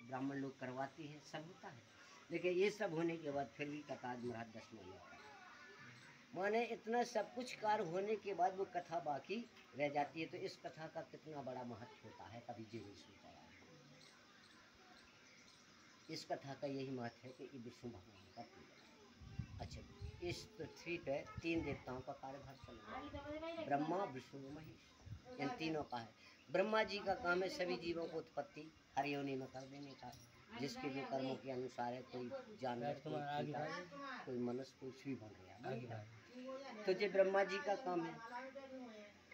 ब्राह्मण लोग करवाते हैं, सब होता है। लेकिन ये सब होने के बाद फिर भी कथा महाराज 10 नहीं होता। माने इतना सब कुछ कार्य होने के बाद वो कथा बाकी रह जाती है। तो इस कथा का कितना बड़ा महत्व होता है, कभी जी नहीं सोचा है। इस कथा का यही महत्व है कि विष्णु भगवान का पूजन। अच्छा, इस पृथ्वी पे 3 देवताओं का कार्यभार चल रहा है, ब्रह्मा विष्णु महेश, इन तीनों का है। ब्रह्मा जी का काम है सभी जीवों को उत्पत्ति हर योनि में कर देने का, जिसके जो कर्मों के अनुसार है, कोई जानवर, कोई मनुष्य, कुछ भी बन रहा है। तो ये ब्रह्मा जी का काम है।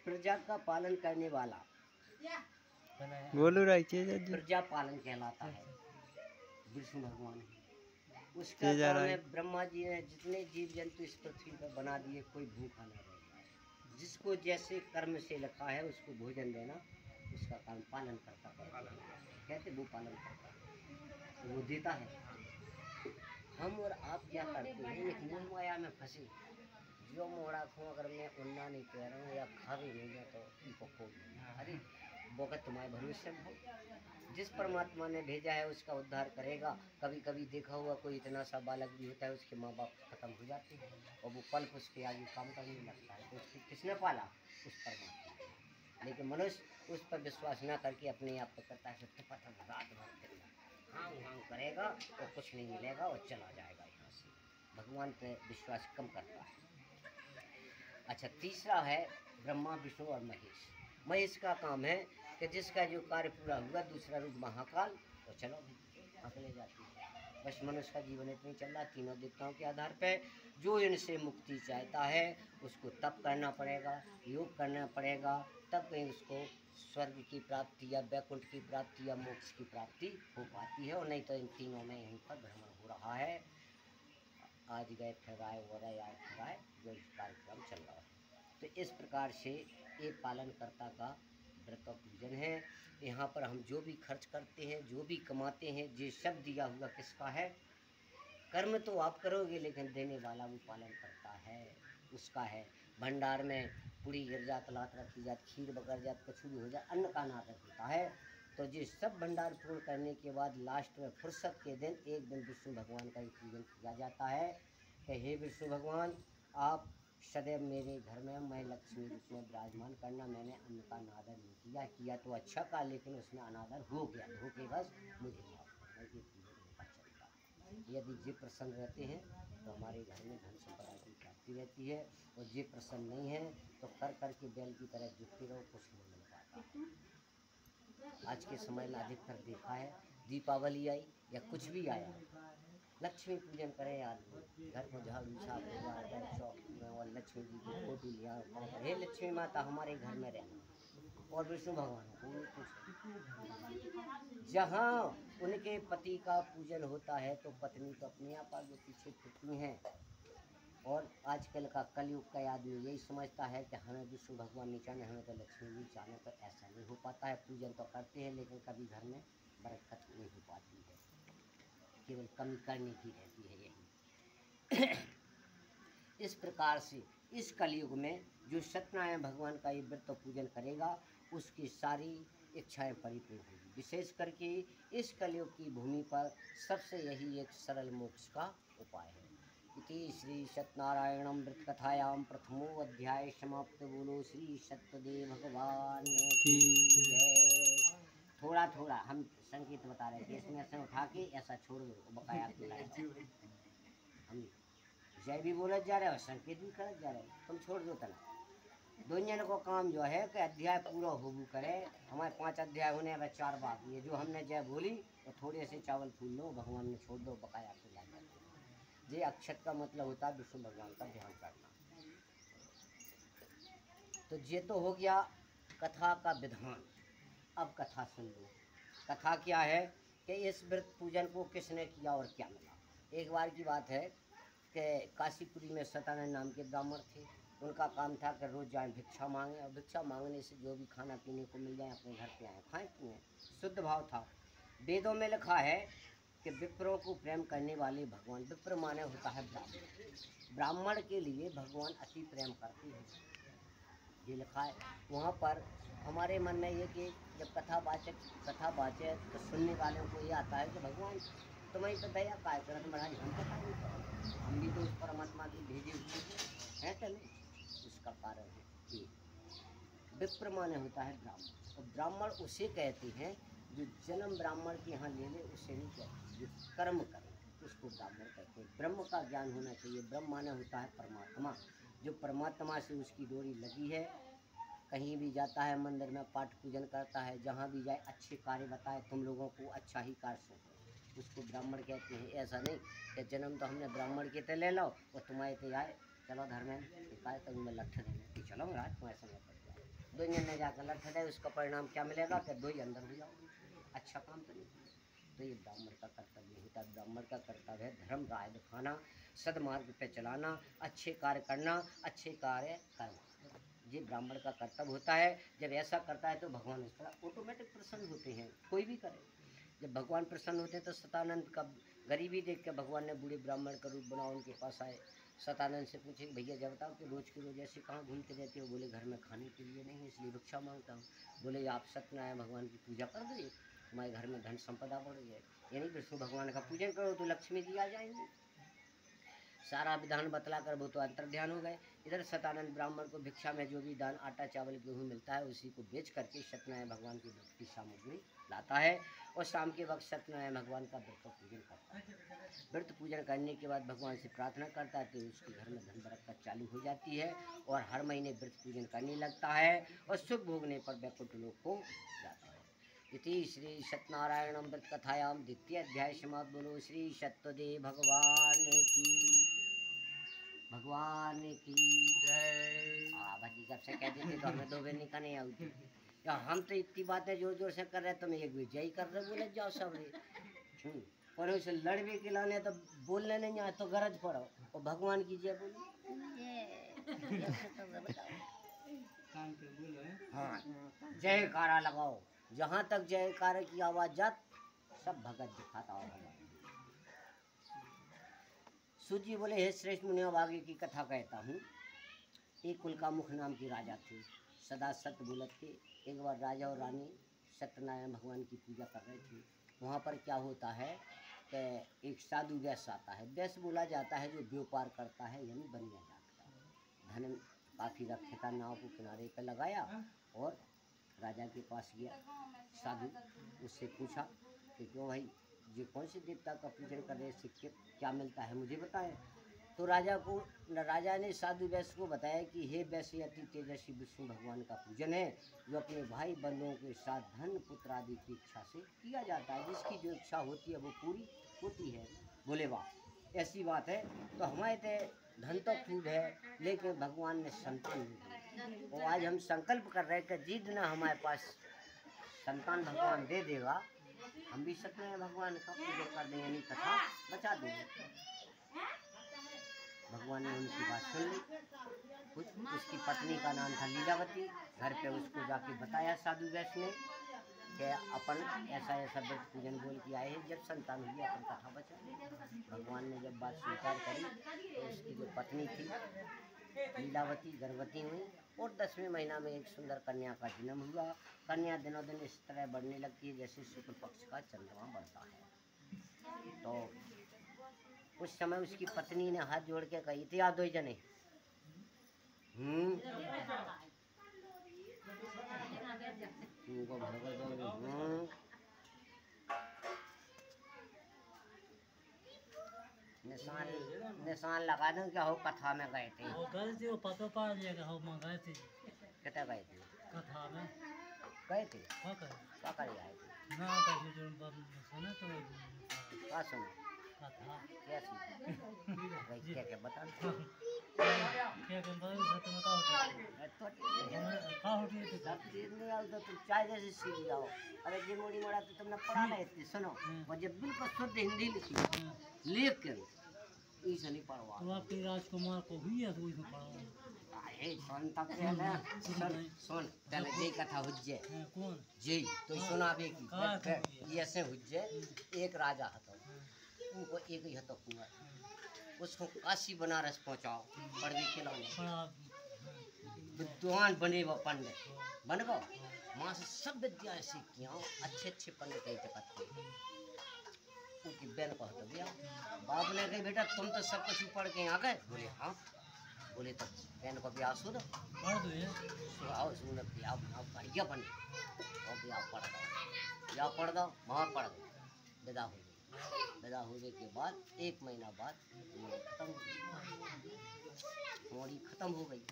प्रजा का पालन करने वाला प्रजा पालन कहलाता है, विष्णु भगवान है। उसका काम है, ब्रह्मा जी ने जितने जीव जंतु इस पृथ्वी पर बना दिए, कोई भूखा न रह जाए। जिसको जैसे कर्म से लिखा है उसको भोजन देना, उसका काम पालन करता कहते वो पालन करता है, तो वो देता है। हम और आप क्या करते हैं, एक मोह माया में फंसे, जो मोड़ा खो अगर मैं उन्ना नहीं कह रहा हूँ या खा भी नहीं गया तो उनको खो देना। अरे बोका तुम्हारे भविष्य हो, जिस परमात्मा ने भेजा है उसका उद्धार करेगा। कभी कभी देखा हुआ कोई इतना सा बालक भी होता है, उसके माँ बाप खत्म हो जाते हैं और वो कल्प उसके आगे काम करने लगता है, तो उसको किसने पाला? उस परमात्मा। लेकिन मनुष्य उस पर विश्वास न करके अपने आप पर करता है, रात भर दिन हाँ हाँ करेगा और कुछ नहीं मिलेगा और चला जाएगा यहाँ से। भगवान पे विश्वास कम करता है। अच्छा, तीसरा है ब्रह्मा विष्णु और महेश। महेश का काम है कि जिसका जो कार्य पूरा हुआ, दूसरा रूप महाकाल, तो चलो आंख ले जाती है। बस मनुष्य का जीवन इतना ही चल रहा, तीनों देवताओं के आधार पे। जो इनसे मुक्ति चाहता है उसको तप करना पड़ेगा, योग करना पड़ेगा, तब कहीं उसको स्वर्ग की प्राप्ति या वैकुंठ की प्राप्ति या मोक्ष की प्राप्ति हो पाती है। और नहीं तो इन तीनों में यहीं पर भ्रमण हो रहा है। आज गए फिर आए, वो रहे आए फिर आए, जो कार्यक्रम चल रहा है। तो इस प्रकार से ये पालनकर्ता का व्रत और पूजन है। यहाँ पर हम जो भी खर्च करते हैं, जो भी कमाते हैं, ये सब दिया हुआ किसका है? कर्म तो आप करोगे, लेकिन देने वाला वो पालन करता है, उसका है। भंडार में पूरी गिर जात, लात रखी जात, खीर बकर जात, कुछ भी हो जाए, अन्न का नाटक होता है। तो ये सब भंडार पूर्ण करने के बाद लास्ट में फुर्सत के दिन एक दिन विष्णु भगवान का ही पूजन किया जाता है कि हे विष्णु भगवान, आप सदैव मेरे घर में मैं लक्ष्मी रूप में विराजमान करना। मैंने अन्न का अनादर नहीं किया तो अच्छा का, लेकिन उसमें अनादर हो गया, धोखेबाज मुझे माफ करना। ये पूजन होता चलता है। यदि जी प्रसन्न रहते हैं तो हमारे घर में धन संपदा की प्राप्ति रहती है, और जी प्रसन्न नहीं है तो कर करके बैल की तरह जुटते रहो, कुछ नहीं मिल पाता। आज के समय में अधिकतर देखा है, दीपावली आई या कुछ भी आया, लक्ष्मी पूजन करें आदमी, घर को झाड़ू छाप लिया, चौक में और लक्ष्मी जी की फोटो लिया, हे लक्ष्मी माता हमारे घर में रहना। और विष्णु भगवान को कुछ, जहाँ उनके पति का पूजन होता है तो पत्नी तो अपने आप आगे पीछे फिरती हैं। और आजकल का कलयुग का आदमी यही समझता है कि हमें विष्णु भगवान नहीं चाहने, हमें तो लक्ष्मी जी चाहने, तो ऐसा नहीं हो पाता है। पूजन तो करते हैं लेकिन कभी घर में बरकत नहीं हो पाती है, केवल कमी करने की रहती है यही। इस प्रकार से इस कलयुग में जो सत्यनारायण भगवान का ये व्रत पूजन करेगा उसकी सारी इच्छाएं परिपूर्ण होगी। विशेष करके इस कलयुग की भूमि पर सबसे यही एक सरल मोक्ष का उपाय है। इति श्री सत्यनारायण व्रत कथायाम प्रथमो अध्याय समाप्त। बोलो श्री सत्यदेव भगवान की जय। थोड़ा थोड़ा हम संकेत बता रहे थे, इसमें ऐसे उठा के ऐसा छोड़ दो, बकाया हम जय भी बोलत जा रहे हो, संकेत भी करत जा रहे हो, तुम छोड़ दो तना। दुनिया को काम जो है कि अध्याय पूरा होबू करे। हमारे 5 अध्याय होने, अब 4 बाकी है। जो हमने जय बोली तो थोड़े से चावल फूल लो, भगवान में छोड़ दो, बकाया खिला जाते। ये अक्षत का मतलब होता है विष्णु भगवान का ध्यान करना। तो ये तो हो गया कथा का विधान। अब कथा सुन लो। कथा क्या है कि इस व्रत पूजन को किसने किया और क्या मिला। एक बार की बात है कि काशीपुरी में सत्यानंद नाम के ब्राह्मण थे। उनका काम था कि रोज़ जाए भिक्षा मांगे, और भिक्षा मांगने से जो भी खाना पीने को मिल जाए अपने घर पे आए, खाएँ पिएँ। शुद्ध भाव था। वेदों में लिखा है कि विप्रों को प्रेम करने वाले भगवान, विप्र माने होता है ब्राह्मण, ब्राह्मण के लिए भगवान अति प्रेम करते हैं। ये लिखा है। वहाँ पर हमारे मन में ये कि जब कथा बाचे तो सुनने वालों को ये आता है कि भगवान तुम्हारी तो दया काय करत महाराज, हम कथा नहीं करें, हम भी तो उस परमात्मा की भेजे हुए हैं कि नहीं। उसका कारण है कि विप्र माने होता है ब्राह्मण, और ब्राह्मण उसे कहते हैं जो जन्म ब्राह्मण के यहाँ ले ले, उसे नहीं कहते, जो कर्म करे उसको ब्राह्मण कहते हैं। ब्रह्म का ज्ञान होना चाहिए। ब्रह्म माने होता है परमात्मा, जो परमात्मा से उसकी डोरी लगी है, कहीं भी जाता है मंदिर में पाठ पूजन करता है, जहाँ भी जाए अच्छे कार्य बताए तुम लोगों को, अच्छा ही कार्य सौंपे, उसको ब्राह्मण कहते हैं। ऐसा नहीं कि जन्म तो हमने ब्राह्मण के ते ले लो और तुम्हारे ते आए चलो धर्मेंद्र काय तो मैं लठ देंगे कि चलो महाराज तुम्हारे संग कर जाओ, दो जन ने जाकर लठ दे, उसका परिणाम क्या मिलेगा कि दो ही अंदर हो जाओगे, अच्छा काम तो नहीं। तो ये ब्राह्मण का कर्तव्य होता है। ब्राह्मण का कर्तव्य है धर्म राय दिखाना, सदमार्ग पे चलाना, अच्छे कार्य करना, अच्छे कार्य करना, ये ब्राह्मण का कर्तव्य होता है। जब ऐसा करता है तो भगवान उस पर ऑटोमेटिक प्रसन्न होते हैं, कोई भी करे। जब भगवान प्रसन्न होते हैं तो सतानंद का गरीबी देख के भगवान ने बूढ़े ब्राह्मण का रूप बना उनके पास आए। सतानंद से पूछे भैया जब बताओ कि रोज के रोज ऐसे कहाँ घूमते रहते हो। बोले घर में खाने के लिए नहीं, इसलिए भिक्षा मांगता हूँ। बोले आप सत्यनारायण भगवान की पूजा कर दो, तुम्हारे घर में धन संपदा बढ़ जाए, यानी विष्णु भगवान का पूजन करो तो लक्ष्मी जी आ जाएंगी। सारा विधान बतला कर वो तो अंतर ध्यान हो गए। इधर सतानंद ब्राह्मण को भिक्षा में जो भी दान आटा चावल गेहूँ मिलता है उसी को बेच करके सत्यनारायण भगवान की व्रत की सामग्री लाता है, और शाम के वक्त सत्यनारायण भगवान का व्रत पूजन करता है। व्रत पूजन करने के बाद भगवान से प्रार्थना करता है तो उसके घर में धन बरकत चालू हो जाती है, और हर महीने व्रत पूजन करने लगता है, और सुख भोगने पर वैकुंठ लोक को जाता है। इति श्री सत्यनारायण अमृत कथायाम द्वितीय अध्याय समाप्त। बोलो श्री सत्यदेव भगवान की जय। हाँ भाजी जब से कह देते तो हमें दो बेर निकल नहीं आती। या हम तो इतनी बातें जोर जोर से कर रहे, तुम एक भी जय कर रहे, बोले जाओ सब रे। पर उसे लड़वे के लाने तो बोलने नहीं आए तो गरज पड़ो, और भगवान की जय बोलो। हाँ जयकारा लगाओ, जहाँ तक जयकारा की आवाज जात सब भगत दिखाता हो। सूत जी बोले हे श्रेष्ठ मुनियों, अब आगे की कथा कहता हूँ। एक कुलकामुख नाम की राजा थे, सदा सत्य बोलत थे। एक बार राजा और रानी सत्यनारायण भगवान की पूजा कर रहे थे। वहाँ पर क्या होता है कि एक साधु वैश्य आता है। वैश्य बोला जाता है जो व्यापार करता है, यानी बनिया जाता है। धन काफ़ी रखे था, नाव को किनारे पर लगाया और राजा के पास गया। साधु उससे पूछा कि क्यों भाई ये कौन से देवता का पूजन कर रहे, इससे क्या मिलता है मुझे बताएं। तो राजा ने साधु वैश्य को बताया कि हे वैश्य, अति तेजस्वी विष्णु भगवान का पूजन है, जो अपने भाई बंधुओं के साथ धन पुत्र आदि की इच्छा से किया जाता है। जिसकी जो इच्छा होती है वो पूरी होती है। बोले वाह ऐसी बात है, तो हमारे तो धन तो खूब है, लेकिन भगवान ने संतान नहीं दी। और आज हम संकल्प कर रहे हैं कि जिस दिन हमारे पास संतान भगवान दे देगा, हम भी सत्यनारायण भगवान का पूजा कर देंगे, यानी कथा बचा देंगे। भगवान ने उनकी बात सुन ली। उसकी पत्नी का नाम था लीलावती। घर पे उसको जाके बताया साधु वैश्य ने कि अपन ऐसा ऐसा व्रत पूजन बोल के आए हैं, जब संतान हुई अपन कथा बचा। भगवान ने जब बात स्वीकार करी तो उसकी जो पत्नी थी लीलावती गर्भवती हुई, और 10वें महीना में एक सुंदर कन्या का जन्म हुआ। कन्या दिनों दिन इस तरह बढ़ने लगती है जैसे शुक्ल पक्ष का चंद्रमा बढ़ता है। तो उस समय उसकी पत्नी ने हाथ जोड़ के कही थी, आप दो जने निशान लगा दूं क्या हो। कथा में गए थे, कितना गए थे कथा में, गए थे क्या कर आए थे क्या सुनो क्या क्या बता चाय जैसे सीख जाओ। अरे जी मोड़ी मोड़ा तो तुमने पढ़ा रहे थे, सुनो मुझे बिल्कुल शुद्ध हिंदी लिखी, लेकिन इसे नहीं पढ़वा। तो आपके राजकुमार को भी है तो इसमें पढ़ा। सुन पहले जय कथा हुज्जे कौन जय तो सुनावे की ऐसे हुज्जे। एक राजा था, उनको एक ही हतो कुंवर, उसको काशी बनारस पहुंचाओ पढ़ने के लिए। विद्वान बने व पंडित बन गो। माँ से सब विद्या ऐसी किया, अच्छे अच्छे पंडित नहीं चकते। उनकी बहन को हट दिया। बाप ने कही बेटा तुम तो सब कुछ पढ़ के आ गए। बोले हाँ। बोले तो बहन को ब्याह सुनो सुनाओ सुन ब्याह बनाओ बढ़िया बने और ब्याह पढ़ दो वहाँ पढ़ दो। विदा हो गई। विदा होने के बाद 1 महीना बाद मोड़ी खत्म हो गई।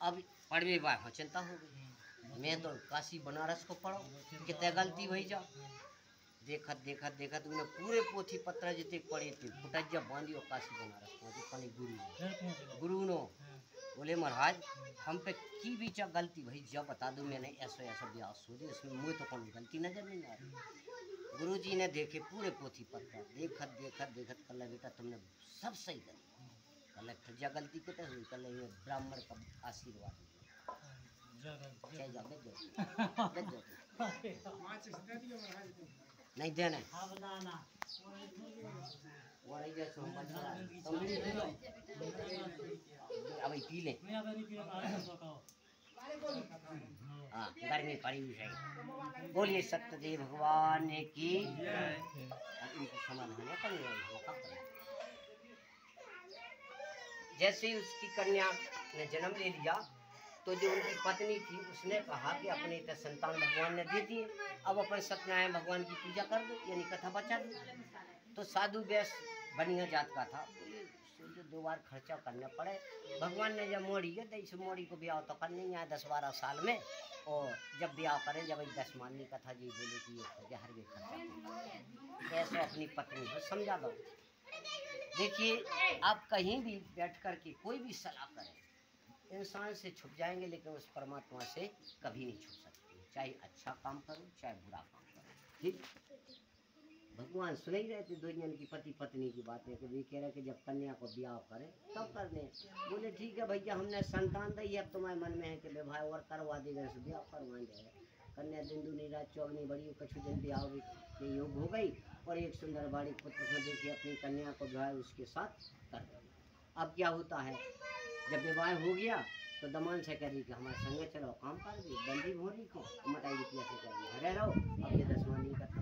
अब पढ़वे बाय चिंता हो गई। मैं तो काशी बनारस को पढ़ो कितने गलती हुई जा। देखत उन्हें पूरे पोथी पत्र जितने पढ़े थे फुटज्जा बांधी और काशी बनारस पहुंचे पनी गुरु नो। बोले महाराज हम पे की बीचा गलती भाई जब बता दो मैंने ऐसा ब्याह सोचे इसमें मुझे तो कोई गलती नजर नहीं आ रही। गुरुजी ने देखे पूरे पोथी पत्र देखत कल बेटा तुमने सब सही कर कल ठज्जा गलती कितने हुई कल ब्राह्मण का आशीर्वाद नहीं देना अब पी ले हाँ गर्मी पड़ी हुई है। बोलिए सत्यदेव भगवान की समान जैसे ही उसकी कन्या ने जन्म ले लिया तो जो उनकी पत्नी थी उसने कहा कि अपने संतान भगवान ने दे दिए, अब अपन सत्यनारायण भगवान की पूजा कर दो यानी कथा बचा दो। तो साधु व्यास बनिया जात का था, जो 2 बार खर्चा करना पड़े। भगवान ने जब मोड़ी है तो इस मोड़ी को ब्याह तो करने ही आए 10-12 साल में। और जब ब्याह करें जब 10 माननी कथा जी बोले कि ये हर वे खर्चा ऐसा अपनी पत्नी को समझा दो। देखिए आप कहीं भी बैठ कर के कोई भी सलाह करें इंसान से छुप जाएंगे लेकिन उस परमात्मा से कभी नहीं छुप सकते। चाहे अच्छा काम करो चाहे बुरा काम करो। ठीक भगवान सुन ही रहे थे 2 जन की पति पत्नी की बातें कि वे कह रहे कि जब कन्या को ब्याह करें तब कर दें। बोले ठीक है भैया हमने संतान दी अब तुम्हारे मन में है कि विवाह और करवा देगा से ब्याह करवाएंगे। कन्या दिन दूनी रात चौगनी बड़ी कछु दिन ब्याह के योग हो गई और एक सुंदर बाड़ी पुत्र को देखिए अपनी कन्या को जो है उसके साथ कर दो। अब क्या होता है जब विवाह हो गया तो दमान से कह दी कि हमारे संगे चलो काम कर दी बंदी भोरी को मटाई रुपया से कर दी घरे रहो। अब ये 10 माननी कथा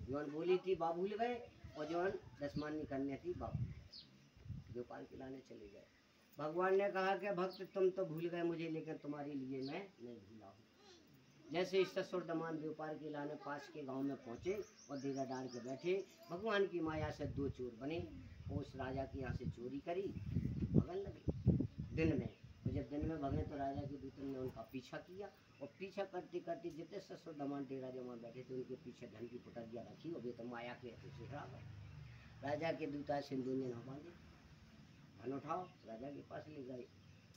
जौन बोली थी बाबू भूल गए और जौन 10 माननी करने थी बाबू गोपाल के लाने चले गए। भगवान ने कहा कि भक्त तुम तो भूल गए मुझे लेकिन तुम्हारे लिए मैं नहीं भूला हूँ। जैसे इस ससुर दमान व्यापार के लाने पास के गांव में पहुंचे और डेरा डाल के बैठे भगवान की माया से 2 चोर बने और उस राजा के यहाँ से चोरी करी भगन लगे दिन में। और जब दिन में भगे तो राजा के दूतों ने उनका पीछा किया और पीछा करते करते जितने ससुर दमान डेरा जमा बैठे थे उनके पीछे धन की पुटरिया रखी और वे तो माया के सिखरा गए। राजा के दूता सिंधु ने बांधे धन उठाओ राजा के पास ले गए।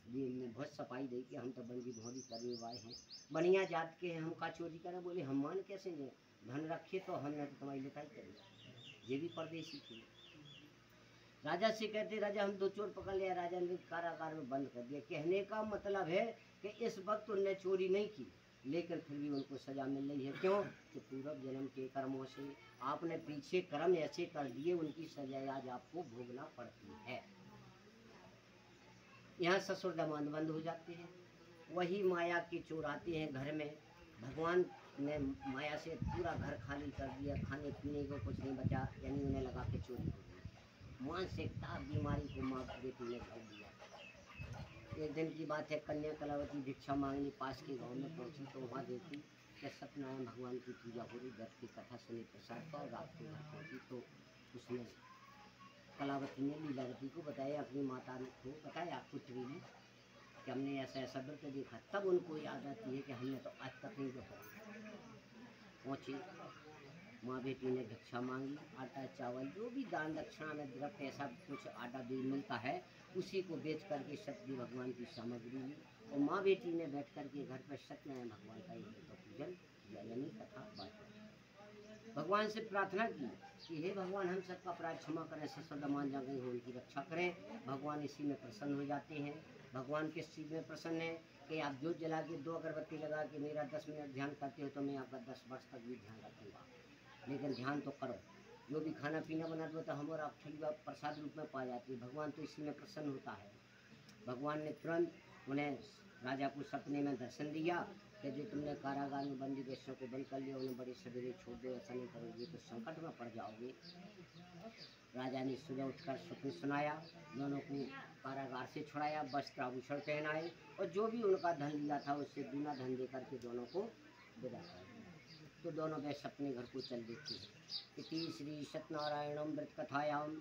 ने बहुत सफाई दी कि हम तो बंदी भौरी करने वाले हैं बनिया जात के हैं हम का चोरी करें। बोले हम मान कैसे लें धन रखे तो हमने तो तुम्हारी लिखाई करी। ये भी परदेशी थी। राजा से कहते राजा हम 2 चोर पकड़ लिया। राजा ने कारागार में बंद कर दिया। कहने का मतलब है कि इस वक्त उनने चोरी नहीं की लेकिन फिर भी उनको सजा मिल रही है। क्यों कि पूर्व जन्म के कर्मों से आपने पीछे कर्म ऐसे कर दिए उनकी सजा आज आपको भोगना पड़ती है। यहाँ ससुर दमान बंद हो जाते हैं। वही माया के चोर आते हैं घर में। भगवान ने माया से पूरा घर खाली कर दिया खाने पीने को कुछ नहीं बचा यानी उन्हें लगा के चोरी हो गई। मानसिकता बीमारी को माँ बेटी ने भर दिया। एक दिन की बात है कन्या कलावती भिक्षा मांगने पास के गांव में पहुंची तो वहाँ देखी कि सत्यनारायण भगवान की पूजा हो रही। व्रत की कथा सुनी प्रसाद का और रात को घर पहुँची तो उसने कलावती ने लीलावती को बताया अपनी माता को बताया पुत्री ने कि हमने ऐसा ऐसा व्रत देखा। तब उनको याद आती है कि हमने तो आज तक नहीं देखा। पहुँची माँ बेटी ने भिक्षा मांगी आटा चावल जो भी दान दक्षिणा में द्रव्य ऐसा कुछ आटा भी मिलता है उसी को बेच करके सत्य भगवान की सामग्री ली और माँ बेटी ने बैठ करके घर पर सत्यनारायण भगवान का तो पूजन किया यानी कथा बात। भगवान से प्रार्थना की कि हे भगवान हम सबका अपराध क्षमा करें ससुर दमान जा गई हो उनकी रक्षा करें। भगवान इसी में प्रसन्न हो जाते हैं। भगवान किस चीज़ में प्रसन्न है कि आप जोत जला के 2 अगरबत्ती लगा के मेरा 10 मिनट ध्यान करते हो तो मैं आपका 10 वर्ष तक भी ध्यान रखूँगा। लेकिन ध्यान तो करो जो भी खाना पीना बना दो तो हम और आप ठलिया प्रसाद रूप में पा जाते हैं। भगवान तो इसी में प्रसन्न होता है। भगवान ने तुरंत उन्हें राजा को सपने में दर्शन दिया कि जो तुमने कारागार में बंदी वैश्यों को बंद कर लिया उन्हें बड़ी सवेरे छोड़ दो, ऐसा नहीं करोगे तो संकट में पड़ जाओगे। राजा ने सुबह उठकर स्वप्न सुनाया, दोनों को कारागार से छुड़ाया, वस्त्र आभूषण पहनाए और जो भी उनका धन लिया था उससे दूना धन दे करके दोनों को विदा कर दिया। तो दोनों वैश्य अपने घर को चल देते हैं। इति श्री सत्यनारायणम व्रत कथायाम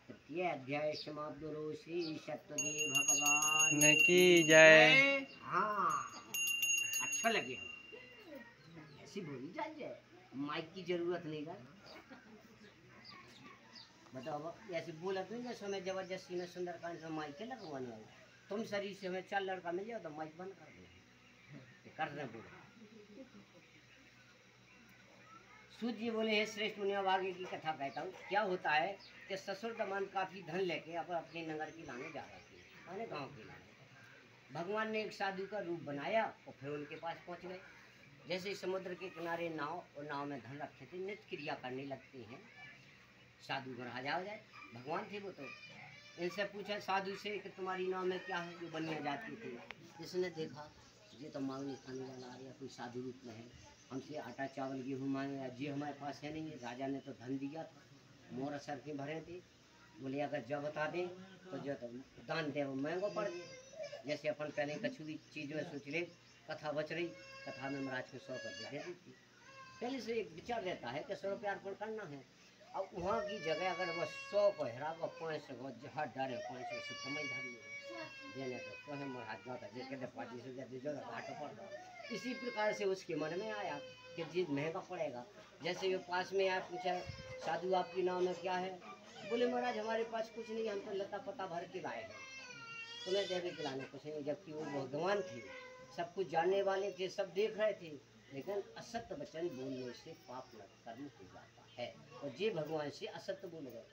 तृतीय अध्याय समाप्त। श्री सत्यदेव भगवान की जय। हाँ, अच्छा लगे ऐसी बोली जाए, माइक की जरूरत नहीं है। बताओ ऐसे बोला तो नहीं जैसे हमें जबरदस्ती में सुंदरकांड से माइक के लगवाने आए। तुम शरीर से हमें 4 लड़का मिल जाओ तो माइक बंद कर दो, कर रहे बोलो। सूत जी बोले, हे श्रेष्ठ मुनि, अब आगे की कथा कहता हूँ। क्या होता है कि ससुर दमान काफी धन लेके अब अपने नगर की लाने जा रहे थे, अपने गाँव की लाने। भगवान ने एक साधु का रूप बनाया और फिर उनके पास पहुँच गए। जैसे समुद्र के किनारे नाव और नाव में धन रखे थे, नित्य क्रिया करने लगते हैं। साधु को राजा हो जाए, भगवान थे वो तो। इनसे पूछा साधु से कि तुम्हारी नाव में क्या है जो बनिया जाती थी। जिसने देखा ये तो मांगने खाने वाला आ गया, कोई साधु रूप में है, हमसे आटा चावल गेहूँ मांगेगा, जी हमारे पास है नहीं है। राजा ने तो धन दिया था, मोर सर के भरे थे। बोले अगर जब बता दें तो जो तो दान दे वो महंगो पड़ गए। जैसे अपन पहले कछु भी चीज़ में सोच ले, कथा बच रही, कथा में महाराज को 100 कर दे देती थी। पहले से एक विचार रहता है कि 100 रुपया अर्पण करना है। अब वहाँ की जगह अगर वह 100 को हरा को 500 को जहाँ डरे 500 से कमाई धरी देने तो है महाराज जाता है कहते 25 दे जो घाट पड़ता। इसी प्रकार से उसके मन में आया कि चीज़ महंगा पड़ेगा। जैसे वो पास में आया, पूछा साधु आपकी नाम में क्या है। बोले महाराज हमारे पास कुछ नहीं, हम तो लता पता भर के लाए हैं, तुम्हें देवे खिलाने कुछ नहीं। जबकि वो भगवान थे, सब कुछ जानने वाले थे, सब देख रहे थे, लेकिन असत्य वचन बोलने से पाप कर्म हो जाता है। और ये भगवान से असत्य बोल गए।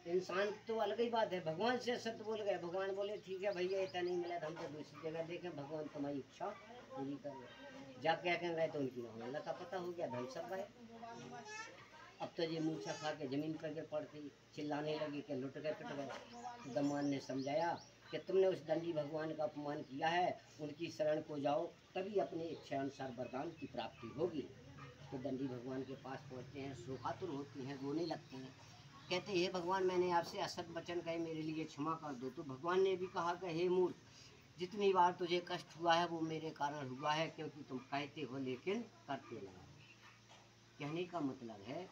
इंसान तो अलग ही बात है, भगवान से असत्य बोल गए। भगवान बोले ठीक है भैया इतना नहीं मिला तो हम तो दूसरी जगह देखें, भगवान तुम्हारी इच्छा पूरी कर। जा क्या कह गए तो उनकी नाम लता पता हो गया, धन सब गए। अब तो ये मूर्छा खा के जमीन पर गिर पड़ती, चिल्लाने लगी कि लुट गए पिट गए। दमान ने समझाया कि तुमने उस दंडी भगवान का अपमान किया है, उनकी शरण को जाओ, तभी अपने इच्छा अनुसार वरदान की प्राप्ति होगी। तो दंडी भगवान के पास पहुँचते हैं, शोकातुर होते हैं, रोने लगते हैं, कहते हे भगवान मैंने आपसे असत वचन कहे, मेरे लिए क्षमा कर दो। तो भगवान ने भी कहा कि हे मूर्ख, जितनी बार तुझे कष्ट हुआ है वो मेरे कारण हुआ है, क्योंकि तुम कहते हो लेकिन करते नहीं। कहने का मतलब है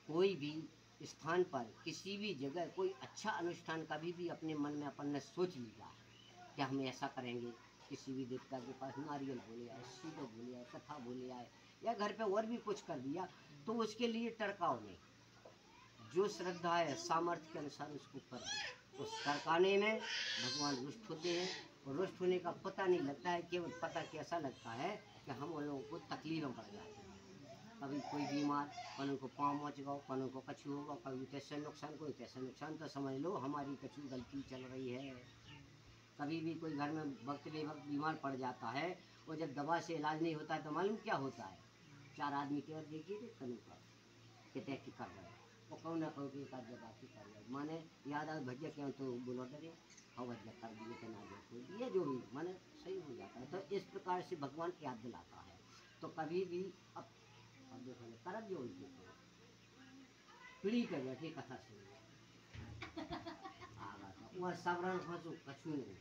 कोई भी स्थान पर किसी भी जगह कोई अच्छा अनुष्ठान कभी भी अपने मन में अपन ने सोच लिया कि हम ऐसा करेंगे, किसी भी देवता के पास नारियल बोले आए, सीधो बोले आए, कथा बोले आए, या घर पे और भी कुछ कर दिया, तो उसके लिए टरकाओ नहीं। जो श्रद्धा है सामर्थ्य के अनुसार उसको कर दो। उस टरकाने में भगवान रुष्ट होते हैं, और रुष्ट होने का पता नहीं लगता है, केवल पता कैसा लगता है कि हम उन लोगों को तकलीफ में पड़ जाते हैं। कभी कोई बीमार, कल उनको पाँव मच गो, कल उनको कछु होगा, कभी कैसे नुकसान, कोई कैसे नुकसान, तो समझ लो हमारी कछु गलती चल रही है। कभी भी कोई घर में वक्त बेवक्त बीमार पड़ जाता है, और जब दवा से इलाज नहीं होता है तो मालूम क्या होता है, 4 आदमी के देखिए थे कनु का कहते कि कर रहे वो कौन ना कहो कि एक आध बात ही कर रहे, माने याद आ भैया क्यों तो बोलो डरे हाँ भैया कर दिए कि ना दिए, ये जो भी माने सही हो जाता है। तो इस प्रकार से भगवान याद दिलाता है। तो कभी भी अब देखो करब जो उनके पीढ़ी पे बैठे कथा सुन आगा तो वह सावरण फंसो कछु नहीं।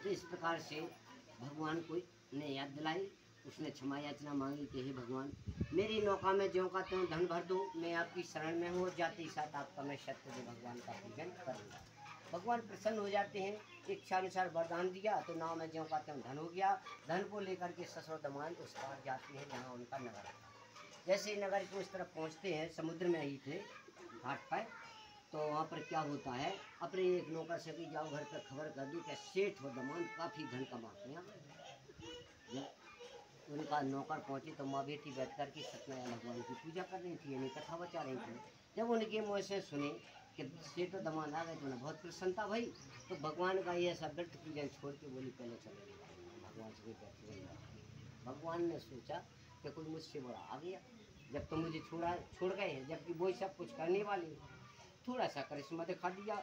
तो इस प्रकार से भगवान को ने याद दिलाई, उसने क्षमा याचना मांगी कि हे भगवान मेरी नौका में ज्यों का त्यों धन भर दो, मैं आपकी शरण में हूँ, जाते ही साथ आपका मैं सत्य भगवान का पूजन करूँगा। भगवान प्रसन्न हो जाते हैं, इच्छा अनुसार वरदान दिया तो नाव में ज्यों का त्यों धन हो गया। धन को लेकर के ससुर दमान उस पार जाते हैं जहाँ उनका नगर था। जैसे ही नगर को उस तरफ पहुँचते हैं, समुद्र में ही थे घाट पर, तो वहाँ पर क्या होता है, अपने एक नौकर से भी जाओ घर पर खबर कर दी कि सेठ हो दमान काफ़ी धन कमाते हैं। जब उनका नौकर पहुँचे तो माँ बेटी बैठ कर के सत्यनारायण भगवान की पूजा कर रही थी, यानी कथा बचा रही थी। जब उनके मुँह से सुने कि सेठ दमान आ गए तो उन्हें बहुत प्रसन्नता भई। तो भगवान का ये सब व्यर्थ पूजन छोड़ के बोली पहले चले भगवान से बैठे। भगवान ने सोचा कि कोई मुझसे बड़ा आ गया, जब तुम मुझे छोड़ गए हैं, जबकि वो सब कुछ करने वाले हैं। थोड़ा सा करिश्मा दिखा दिया।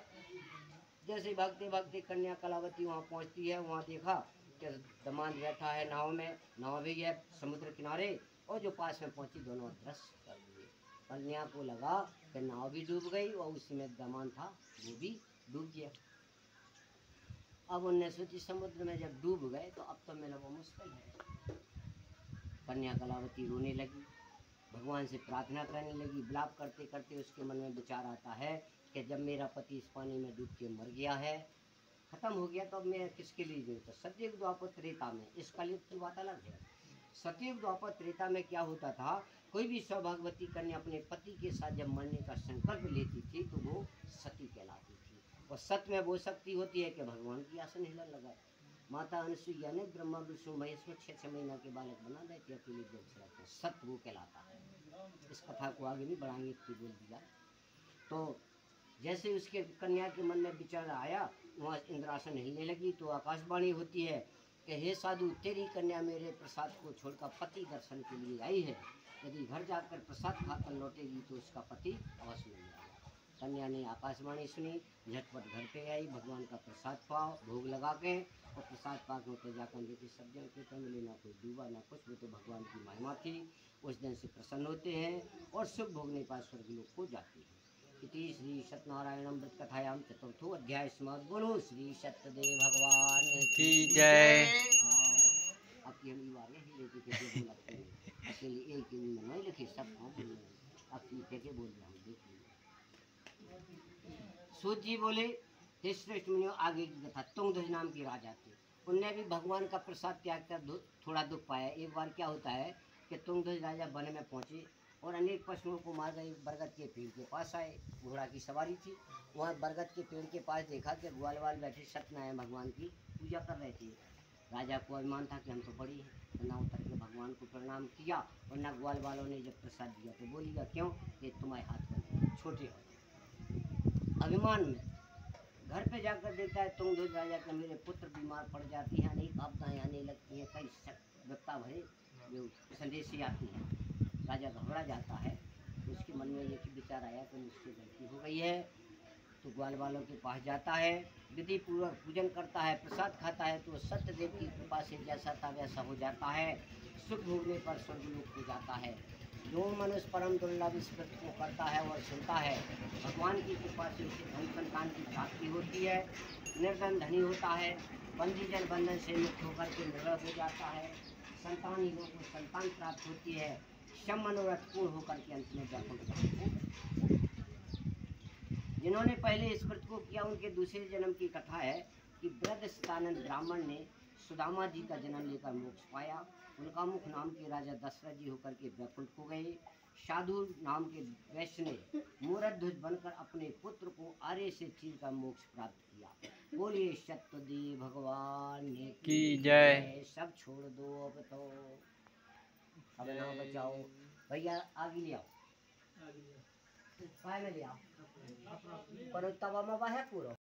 जैसे भागते भागते कन्या कलावती वहाँ पहुँचती है, वहाँ देखा कि दामाद बैठा है नाव में, नाव भी है समुद्र किनारे, और जो पास में पहुँची दोनों दृश्य कर दिए। कन्या को लगा कि नाव भी डूब गई और उसी में दामाद था वो भी डूब गया। अब उनने सोची समुद्र में जब डूब गए तो अब तो मिलना वो मुश्किल है। कन्या कलावती रोने लगी, भगवान से प्रार्थना करने लगी। विलाप करते करते उसके मन में विचार आता है कि जब मेरा पति इस पानी में डूब के मर गया है, खत्म हो गया, तो अब मैं किसके लिए जीऊँ। तो सतयुग द्वापर त्रेता में, इस कलयुग की बात अलग है। सतयुग द्वापर त्रेता में क्या होता था, कोई भी सौभाग्यवती कन्या अपने पति के साथ जब मरने का संकल्प लेती थी तो वो सती कहलाती थी। और सत में वो शक्ति होती है कि भगवान की आसन हिलन लगा। माता अनुसुईया ने ब्रह्मा विष्णु महेश में 6 महीना के बालक बना देते अकेले जल चलाते, सत वो कहलाता है। इस कथा को आगे नहीं बढ़ाएंगे, इतनी बोल दिया। तो जैसे उसके कन्या के मन में विचार आया, वहाँ इंद्रासन हिलने लगी, तो आकाशवाणी होती है कि हे साधु, तेरी कन्या मेरे प्रसाद को छोड़कर पति दर्शन के लिए आई है, यदि घर जाकर प्रसाद खाकर लौटेगी तो उसका पति अवश्य मिल जाएगा। कन्या ने आकाशवाणी सुनी, झटपट घर पे आई, भगवान का प्रसाद पाओ, भोग लगा के और प्रसाद पा के ऊपर जाकर देखिए सब जन के मिले, ना कोई डूबा ना कुछ, वो तो भगवान की महिमा थी। उस दिन से प्रसन्न होते हैं और सुख भोगने पर स्वर्गलोक को जाते हैं। इति श्री सत्यनारायण व्रत कथायां चतुर्थो अध्याय समाप्त। बोलो श्री सत्यदेव भगवान की जय। अब की हम बार ही लेके के बोल लगते हैं, अकेले एक ही में नहीं लिखे, सब को बोल रहे हैं। अब की के बोल रहा हूँ, देख लीजिए। सूत जी बोले, श्रेष्ठ मुनियों, आगे की कथा। तुंगध्वज नाम की राजा थे, उनने भी भगवान का प्रसाद त्याग कर थोड़ा दुख पाया। एक बार क्या होता है कि तुंगध्वज राजा वन में पहुंचे और अनेक पशुओं को मार गए। बरगद के पेड़ के पास आए, घोड़ा की सवारी थी, वहाँ बरगद के पेड़ के पास देखा कि ग्वालवाल बैठे सत्यनारायण भगवान की पूजा कर रहे थे। राजा को अभिमान था कि हम तो बड़ी हैं, तो ना उतर के भगवान को प्रणाम किया, और ना ग्वाल वालों ने जब प्रसाद दिया तो बोलिएगा क्यों, कि तुम्हारे हाथ में छोटे हो। अभिमान में घर पे जाकर देखता है तुंगध्वज राजा के मेरे पुत्र बीमार पड़ जाती हैं, अनेक आपदाएं आने लगती हैं, कई विपदा भरे जो संदेशी आती हैं। राजा घबरा जाता है, तो उसके मन में ये विचार आया कि मुझसे गलती हो गई है। तो ग्वाल वालों के पास जाता है, विधि पूर्वक पूजन करता है, प्रसाद खाता है, तो सत्यदेव की कृपा से जैसा था वैसा हो जाता है। सुख भोगने पर स्वर्गलोक हो जाता है। जो मनुष्य परम दुर्लभ इस व्रत को करता है और सुनता है, भगवान की कृपा से उसे धन संतान की प्राप्ति होती है, निर्धन धनी होता है, बंदी जन बंधन से मुक्त होकर के निर्भय हो जाता है, संतानहीनों को संतान प्राप्त होती है, सब मनोरथ पूर्ण होकर के अंत में वैकुंठ। जिन्होंने पहले इस व्रत को किया उनके दूसरे जन्म की कथा है कि वृद्धस्तानंद ब्राह्मण ने सुदामा जी का जन्म लेकर मोक्ष पाया। उनका मुख नाम के राजा दशरथ जी होकर के वैकुंठ को गए। साधु नाम के वैश्य ने मूरध्वज बनकर अपने पुत्र को आर्य से चीर कर मोक्ष प्राप्त किया। बोलिए सत्यदेव भगवान की जय। सब छोड़ दो अब तो, अब ना बचाओ। भैया आगे ले आओ, में ले आओ, पर तवा में वह है पूरा।